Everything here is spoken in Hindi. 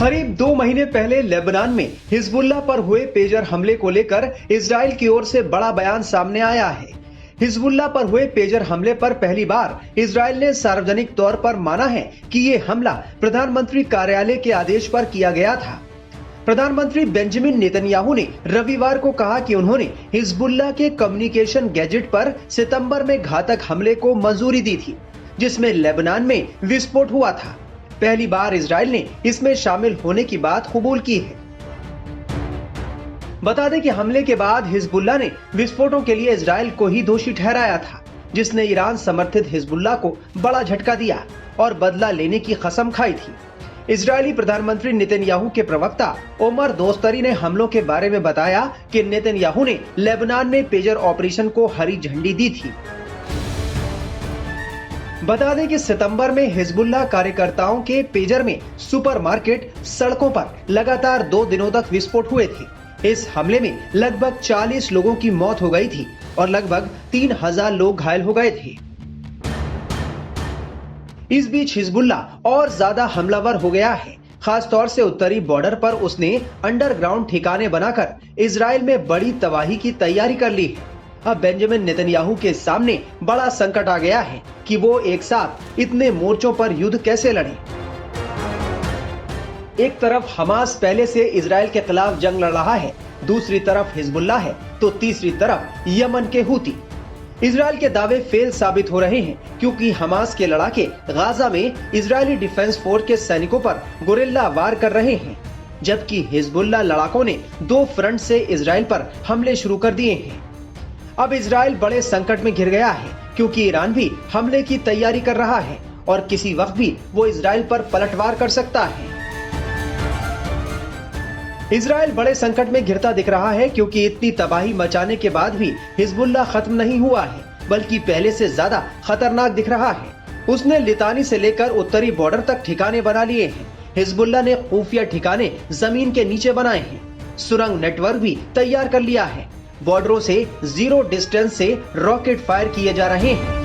करीब 2 महीने पहले लेबनान में हिजबुल्लाह पर हुए पेजर हमले को लेकर इजराइल की ओर से बड़ा बयान सामने आया है। हिजबुल्लाह पर हुए पेजर हमले पर पहली बार इजराइल ने सार्वजनिक तौर पर माना है कि ये हमला प्रधानमंत्री कार्यालय के आदेश पर किया गया था। प्रधानमंत्री बेंजामिन नेतन्याहू ने रविवार को कहा कि उन्होंने हिजबुल्लाह के कम्युनिकेशन गैजेट पर सितंबर में घातक हमले को मंजूरी दी थी, जिसमें लेबनान में विस्फोट हुआ था। पहली बार इजराइल ने इसमें शामिल होने की बात कबूल की है। बता दें कि हमले के बाद हिजबुल्लाह ने विस्फोटों के लिए इजराइल को ही दोषी ठहराया था, जिसने ईरान समर्थित हिजबुल्लाह को बड़ा झटका दिया और बदला लेने की कसम खाई थी। इजरायली प्रधानमंत्री नेतन्याहू के प्रवक्ता ओमर दोस्तरी ने हमलों के बारे में बताया कि नेतन्याहू ने लेबनान में पेजर ऑपरेशन को हरी झंडी दी थी। बता दें कि सितंबर में हिजबुल्लाह कार्यकर्ताओं के पेजर में सुपरमार्केट, सड़कों पर लगातार 2 दिनों तक विस्फोट हुए थे। इस हमले में लगभग 40 लोगों की मौत हो गई थी और लगभग 3000 लोग घायल हो गए थे। इस बीच हिजबुल्लाह और ज्यादा हमलावर हो गया है। खास तौर से उत्तरी बॉर्डर पर उसने अंडरग्राउंड ठिकाने बनाकर इजराइल में बड़ी तबाही की तैयारी कर ली है। अब बेंजामिन नेतन्याहू के सामने बड़ा संकट आ गया है कि वो एक साथ इतने मोर्चों पर युद्ध कैसे लड़े। एक तरफ हमास पहले से इजराइल के खिलाफ जंग लड़ रहा है, दूसरी तरफ हिजबुल्लाह है, तो तीसरी तरफ यमन के हूती। इजराइल के दावे फेल साबित हो रहे हैं क्योंकि हमास के लड़ाके गाजा में इजरायली डिफेंस फोर्स के सैनिकों पर गोरिल्ला वार कर रहे हैं, जबकि हिजबुल्लाह लड़ाकों ने 2 फ्रंट से इजराइल पर हमले शुरू कर दिए हैं। अब इजराइल बड़े संकट में घिर गया है क्योंकि ईरान भी हमले की तैयारी कर रहा है और किसी वक्त भी वो इजराइल पर पलटवार कर सकता है। इजराइल बड़े संकट में घिरता दिख रहा है क्योंकि इतनी तबाही मचाने के बाद भी हिजबुल्लाह खत्म नहीं हुआ है, बल्कि पहले से ज्यादा खतरनाक दिख रहा है। उसने लितानी से लेकर उत्तरी बॉर्डर तक ठिकाने बना लिए हैं। हिजबुल्लाह ने खुफिया ठिकाने जमीन के नीचे बनाए हैं, सुरंग नेटवर्क भी तैयार कर लिया है। बॉर्डरों से 0 डिस्टेंस से रॉकेट फायर किए जा रहे हैं।